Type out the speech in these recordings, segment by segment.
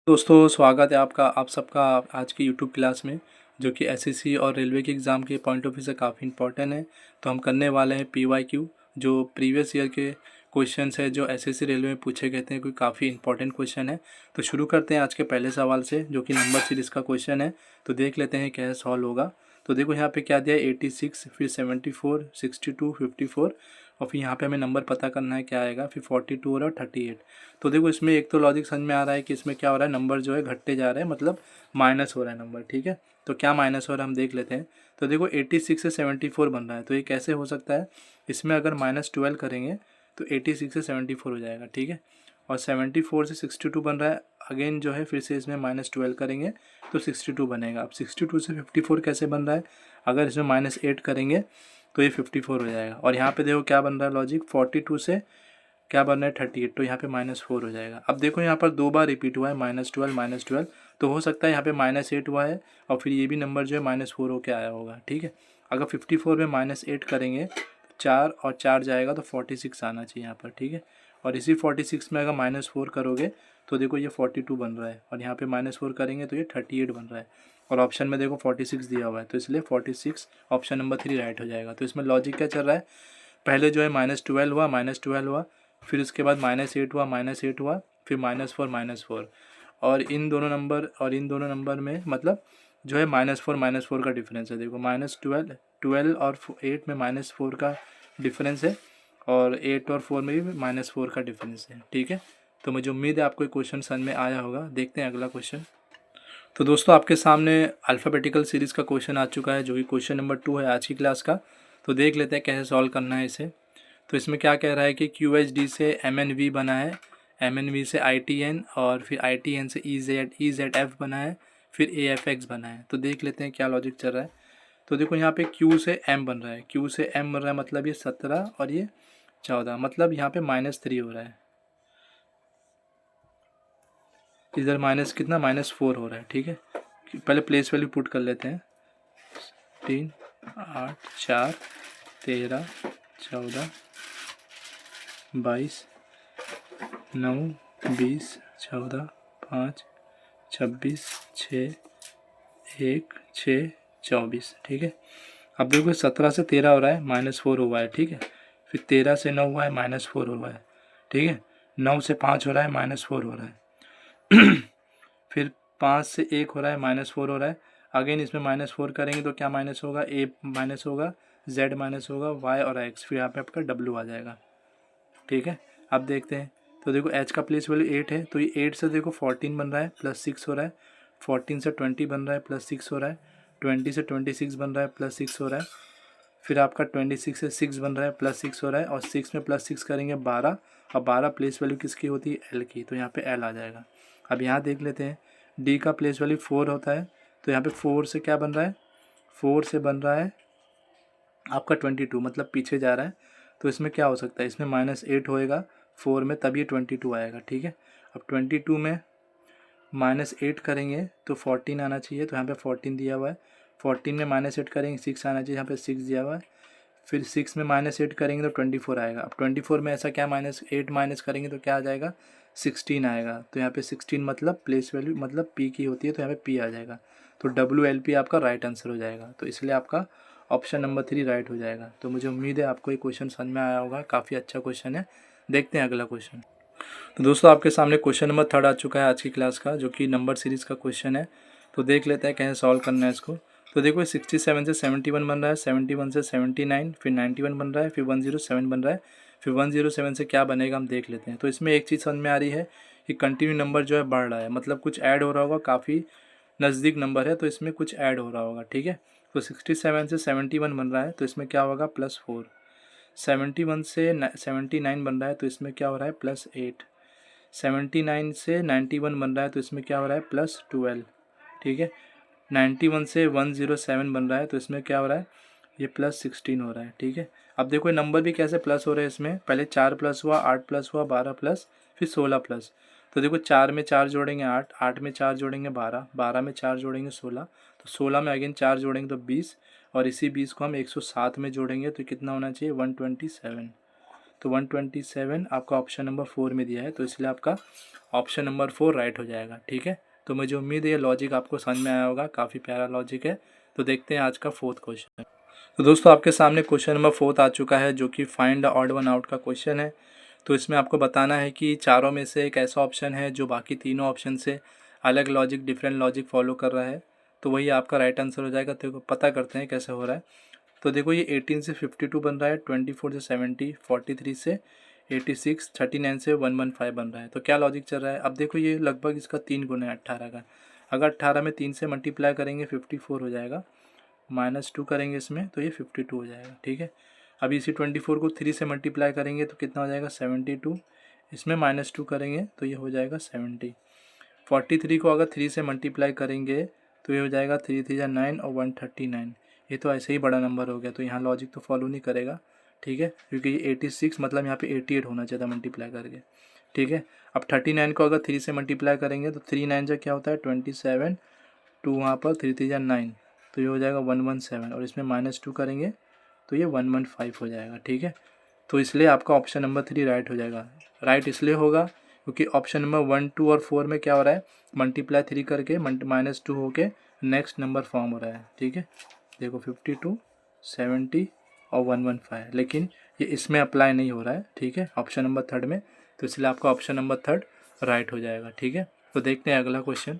दोस्तों स्वागत है आपका आप सबका आज की यूट्यूब क्लास में, जो कि एसएससी और रेलवे के एग्ज़ाम के पॉइंट ऑफ व्यू से काफ़ी इंपॉर्टेंट है। तो हम करने वाले हैं पीवाईक्यू, जो प्रीवियस ईयर के क्वेश्चंस है जो एसएससी रेलवे में पूछे गए थे, कोई काफ़ी इंपॉर्टेंट क्वेश्चन है। तो शुरू करते हैं आज के पहले सवाल से, जो कि नंबर सीरीज़ का क्वेश्चन है। तो देख लेते हैं कैसे सॉल्व होगा। तो देखो यहाँ पे क्या दिया है, 86, फिर 74, 62, 54, और फिर यहाँ पे हमें नंबर पता करना है क्या आएगा, फिर 42 और 38। तो देखो इसमें एक तो लॉजिक समझ में आ रहा है कि इसमें क्या हो रहा है, नंबर जो है घटते जा रहे हैं, मतलब माइनस हो रहा है नंबर। ठीक है, तो क्या माइनस हो रहा है हम देख लेते हैं। तो देखो 86 से 74 बन रहा है, तो ये कैसे हो सकता है। इसमें अगर -12 करेंगे तो 86 से 74 हो जाएगा। ठीक है, और 74 से 62 बन रहा है, अगेन जो है फिर से इसमें -12 करेंगे तो 62 बनेगा। अब 62 से 54 कैसे बन रहा है, अगर इसमें -8 करेंगे तो ये 54 हो जाएगा। और यहाँ पे देखो क्या बन रहा है लॉजिक, 42 से क्या बन रहा है 38, तो यहाँ पे -4 हो जाएगा। अब देखो यहाँ पर दो बार रिपीट हुआ है -12 -12, तो हो सकता है यहाँ पे -8 हुआ है और फिर ये भी नंबर जो है -4 होके आया होगा। ठीक है, अगर 54 में -8 करेंगे तो 4 और 4 जाएगा तो 46 आना चाहिए यहाँ पर। ठीक है, और इसी 46 में अगर -4 करोगे तो देखो ये 42 बन रहा है, और यहाँ पे -4 करेंगे तो ये 38 बन रहा है, और ऑप्शन में देखो 46 दिया हुआ है, तो इसलिए 46 ऑप्शन नंबर 3 राइट हो जाएगा। तो इसमें लॉजिक क्या चल रहा है, पहले जो है -12 हुआ, -12 हुआ, फिर उसके बाद -8 हुआ, -8 हुआ, फिर -4 -4, और इन दोनों नंबर में मतलब जो है -4 का डिफरेंस है। देखो -12, 12 और 8 में -4 का डिफरेंस है, और 8 और 4 में भी -4 का डिफरेंस है। ठीक है, तो मुझे उम्मीद है आपको ये क्वेश्चन समझ में आया होगा। देखते हैं अगला क्वेश्चन। तो दोस्तों आपके सामने अल्फ़ाबेटिकल सीरीज़ का क्वेश्चन आ चुका है, जो कि क्वेश्चन नंबर 2 है आज की क्लास का। तो देख लेते हैं कैसे सॉल्व करना है इसे। तो इसमें क्या कह रहा है कि QHD से MNV बना है, MNV से ITN, और फिर ITN से EZF बना है, फिर AFX बना है। तो देख लेते हैं क्या लॉजिक चल रहा है। तो देखो यहाँ पे Q से M बन रहा है, Q से M बन रहा है, मतलब ये 17 और ये 14, मतलब यहाँ पे -3 हो रहा है, इधर माइनस कितना -4 हो रहा है। ठीक है, पहले प्लेस वैल्यू पुट कर लेते हैं। 3, 8, 4, 13, 14, 22, 9, 20, 14, 5, 26, 6, 1, 6, 24। ठीक है, अब देखो 17 से 13 हो रहा है, -4 हुआ है। ठीक है, फिर 13 से 9 हुआ है, -4 हुआ है। ठीक है, 9 से 5 हो रहा है, -4 हो रहा है। फिर 5 से 1 हो रहा है, -4 हो रहा है। अगेन इसमें -4 करेंगे तो क्या माइनस होगा, A माइनस होगा, Z माइनस होगा, Y और X, फिर यहाँ पे आपका W आ जाएगा। ठीक है, अब देखते हैं। तो देखो H का प्लेस वैल्यू 8 है, तो ये 8 से देखो 14 बन रहा है, +6 हो रहा है, 14 से 20 बन रहा है, +6 हो रहा है, 20 से 26 बन रहा है, +6 हो रहा है, फिर आपका 26 से 6 बन रहा है, +6 हो रहा है, और 6 में +6 करेंगे 12, और 12 प्लेस वैल्यू किसकी होती है, L की, तो यहाँ पे L आ जाएगा। अब यहाँ देख लेते हैं, D का प्लेस वैल्यू 4 होता है, तो यहाँ पे 4 से क्या बन रहा है, 4 से बन रहा है आपका 22, मतलब पीछे जा रहा है। तो इसमें क्या हो सकता है, इसमें -8 होएगा 4 में, तब ये 22 आएगा। ठीक है, अब 22 में -8 करेंगे तो 14 आना चाहिए, तो यहाँ पे 14 दिया हुआ है। 14 में -8 करेंगे 6 आना चाहिए, यहाँ पे 6 दिया हुआ है। फिर 6 में -8 करेंगे तो 24 आएगा। अब 24 में ऐसा क्या -8 माइनस करेंगे तो क्या आ जाएगा, 16 आएगा। तो यहाँ पे 16 मतलब प्लेस वैल्यू मतलब P की होती है, तो यहाँ पे P आ जाएगा। तो WLP आपका राइट आंसर हो जाएगा। तो इसलिए आपका ऑप्शन नंबर 3 राइट हो जाएगा। तो मुझे उम्मीद है आपको ये क्वेश्चन समझ में आया होगा, काफ़ी अच्छा क्वेश्चन है। देखते हैं अगला क्वेश्चन। तो दोस्तों आपके सामने क्वेश्चन नंबर 3 आ चुका है आज की क्लास का, जो कि नंबर सीरीज़ का क्वेश्चन है। तो देख लेते हैं कैसे सॉल्व करना है इसको। तो देखो 67 से 71 बन रहा है, 71 से 79, फिर 91 बन रहा है, फिर 107 बन रहा है, फिर 107 से क्या बनेगा हम देख लेते हैं। तो इसमें एक चीज़ समझ में आ रही है कि कंटिन्यू नंबर जो है बढ़ रहा है, मतलब कुछ ऐड हो रहा होगा, काफ़ी नज़दीक नंबर है, तो इसमें कुछ ऐड हो रहा होगा। ठीक है, तो 67 से 71 बन रहा है, तो इसमें क्या होगा, +4। 71 से 79 बन रहा है, तो इसमें क्या हो रहा है, +8। 79 से 91 बन रहा है, तो इसमें क्या हो रहा है, +12। ठीक है, 91 से 107 बन रहा है, तो इसमें क्या हो रहा है, ये +16 हो रहा है। ठीक है, अब देखो ये नंबर भी कैसे प्लस हो रहे हैं, इसमें पहले 4 प्लस हुआ, 8 प्लस हुआ, 12 प्लस, फिर 16 प्लस। तो देखो 4 में 4 जोड़ेंगे 8, 8 में 4 जोड़ेंगे 12, 12 में 4 जोड़ेंगे 16, तो 16 में अगेन 4 जोड़ेंगे तो 20, और इसी 20 को हम 107 में जोड़ेंगे तो कितना होना चाहिए, 127। तो 127 आपका ऑप्शन नंबर 4 में दिया है, तो इसलिए आपका ऑप्शन नंबर 4 राइट हो जाएगा। ठीक है, तो मुझे उम्मीद है ये लॉजिक आपको समझ में आया होगा, काफ़ी प्यारा लॉजिक है। तो देखते हैं आज का 4th क्वेश्चन। तो दोस्तों आपके सामने क्वेश्चन नंबर 4 आ चुका है, जो कि find the odd one out का क्वेश्चन है। तो इसमें आपको बताना है कि चारों में से एक ऐसा ऑप्शन है जो बाकी तीनों ऑप्शन से अलग लॉजिक, डिफरेंट लॉजिक फॉलो कर रहा है, तो वही आपका राइट आंसर हो जाएगा। तो पता करते हैं कैसे हो रहा है। तो देखो ये 18 से 52 बन रहा है, 24 से 70, 43 से 86, 39 से 115 बन रहा है। तो क्या लॉजिक चल रहा है? अब देखो ये लगभग इसका 3 गुना है 18 का। अगर 18 में 3 से मल्टीप्लाई करेंगे 54 हो जाएगा, -2 करेंगे इसमें तो ये 52 हो जाएगा। ठीक है, अभी इसी 24 को 3 से मल्टीप्लाई करेंगे तो कितना हो जाएगा 72, इसमें -2 करेंगे तो ये हो जाएगा 70। 43 को अगर 3 से मल्टीप्लाई करेंगे तो ये हो जाएगा 3 3 9 और 139। ये तो ऐसे ही बड़ा नंबर हो गया, तो यहाँ लॉजिक तो फॉलो नहीं करेगा। ठीक है, क्योंकि ये 86 मतलब यहाँ पे 88 होना चाहिए था मल्टीप्लाई करके। ठीक है, अब 39 को अगर 3 से मल्टीप्लाई करेंगे तो 3 9 जा क्या होता है 27, 2 वहाँ पर 3 3 जा 9, तो ये हो जाएगा 117 और इसमें -2 करेंगे तो ये 115 हो जाएगा। ठीक है, तो इसलिए आपका ऑप्शन नंबर 3 राइट हो जाएगा। राइट इसलिए होगा क्योंकि ऑप्शन नंबर 1, 2 और 4 में क्या हो रहा है, मल्टीप्लाई 3 करके -2 होके नेक्स्ट नंबर फॉर्म हो रहा है। ठीक है, देखो 52, 70 और 115, लेकिन ये इसमें अप्लाई नहीं हो रहा है। ठीक है, ऑप्शन नंबर 3 में, तो इसलिए आपका ऑप्शन नंबर 3 राइट हो जाएगा। ठीक है, तो देखते हैं अगला क्वेश्चन।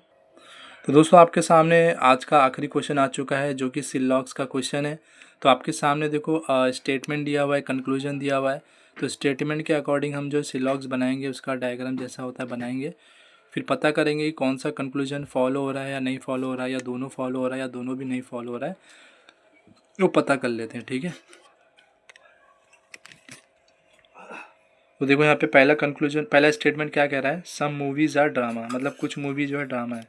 तो दोस्तों आपके सामने आज का आखिरी क्वेश्चन आ चुका है, जो कि सिलॉग्स का क्वेश्चन है। तो आपके सामने देखो स्टेटमेंट दिया हुआ है, कंक्लूजन दिया हुआ है। तो स्टेटमेंट के अकॉर्डिंग हम जो सिलॉग्स बनाएंगे उसका डायग्राम जैसा होता है बनाएंगे, फिर पता करेंगे कि कौन सा कंक्लूजन फॉलो हो रहा है या नहीं फॉलो हो रहा है, या दोनों फॉलो हो रहा है या दोनों भी नहीं फॉलो हो रहा है, वो पता कर लेते हैं। ठीक है, तो देखो यहाँ पे पहला कंक्लूजन, पहला स्टेटमेंट क्या कह रहा है, सम मूवीज़ आर ड्रामा, मतलब कुछ मूवी जो है ड्रामा है।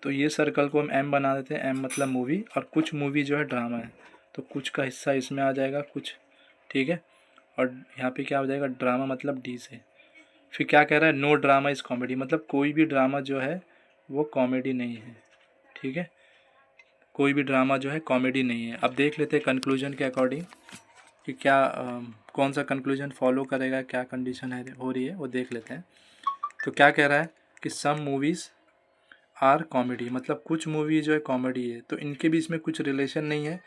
तो ये सर्कल को हम एम बना देते हैं, एम मतलब मूवी, और कुछ मूवी जो है ड्रामा है, तो कुछ का हिस्सा इसमें आ जाएगा कुछ। ठीक है, और यहाँ पे क्या हो जाएगा, ड्रामा मतलब डी से। फिर क्या कह रहा है, नो ड्रामा इज़ कॉमेडी, मतलब कोई भी ड्रामा जो है वो कॉमेडी नहीं है। ठीक है, कोई भी ड्रामा जो है कॉमेडी नहीं है। अब देख लेते हैं कंक्लूजन के अकॉर्डिंग कि क्या कौन सा कंक्लूजन फॉलो करेगा, क्या कंडीशन है हो रही है वो देख लेते हैं। तो क्या कह रहा है कि सम मूवीज़ आर कॉमेडी, मतलब कुछ मूवी जो है कॉमेडी है, तो इनके बीच में कुछ रिलेशन नहीं है,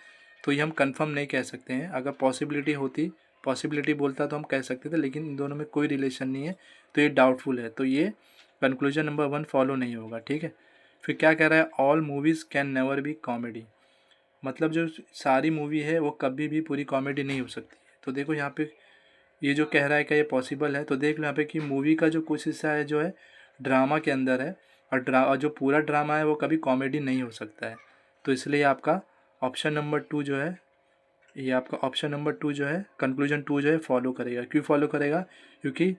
तो ये हम कंफर्म नहीं कह सकते हैं। अगर पॉसिबिलिटी होती, पॉसिबिलिटी बोलता तो हम कह सकते थे, लेकिन इन दोनों में कोई रिलेशन नहीं है, तो ये डाउटफुल है, तो ये कंक्लूजन नंबर 1 फॉलो नहीं होगा। ठीक है, फिर क्या कह रहा है, all movies can never be comedy, मतलब जो सारी मूवी है वो कभी भी पूरी कॉमेडी नहीं हो सकती। तो देखो यहाँ पे ये जो कह रहा है क्या ये पॉसिबल है, तो देख लो यहाँ पे कि मूवी का जो कुछ हिस्सा है जो है ड्रामा के अंदर है, और जो पूरा ड्रामा है वो कभी कॉमेडी नहीं हो सकता है। तो इसलिए आपका ऑप्शन नंबर 2 जो है, ये आपका ऑप्शन नंबर 2 जो है, कंक्लूजन 2 जो है फॉलो करेगा। क्यों फॉलो करेगा, क्योंकि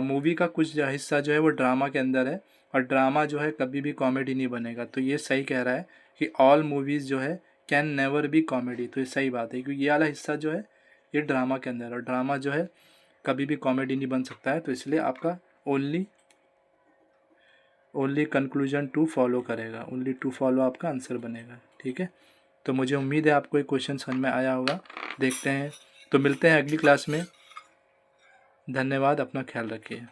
मूवी का कुछ हिस्सा जो है वो ड्रामा के अंदर है, और ड्रामा जो है कभी भी कॉमेडी नहीं बनेगा। तो ये सही कह रहा है कि ऑल मूवीज़ जो है कैन नेवर बी कॉमेडी, तो ये सही बात है, क्योंकि ये वाला हिस्सा जो है ये ड्रामा के अंदर है, और ड्रामा जो है कभी भी कॉमेडी नहीं बन सकता है। तो इसलिए आपका ओनली कंक्लूजन 2 फॉलो करेगा, ओनली 2 फॉलो आपका आंसर बनेगा। ठीक है, तो मुझे उम्मीद है आपको ये क्वेश्चन समझ में आया होगा। देखते हैं, तो मिलते हैं अगली क्लास में। धन्यवाद, अपना ख्याल रखिए।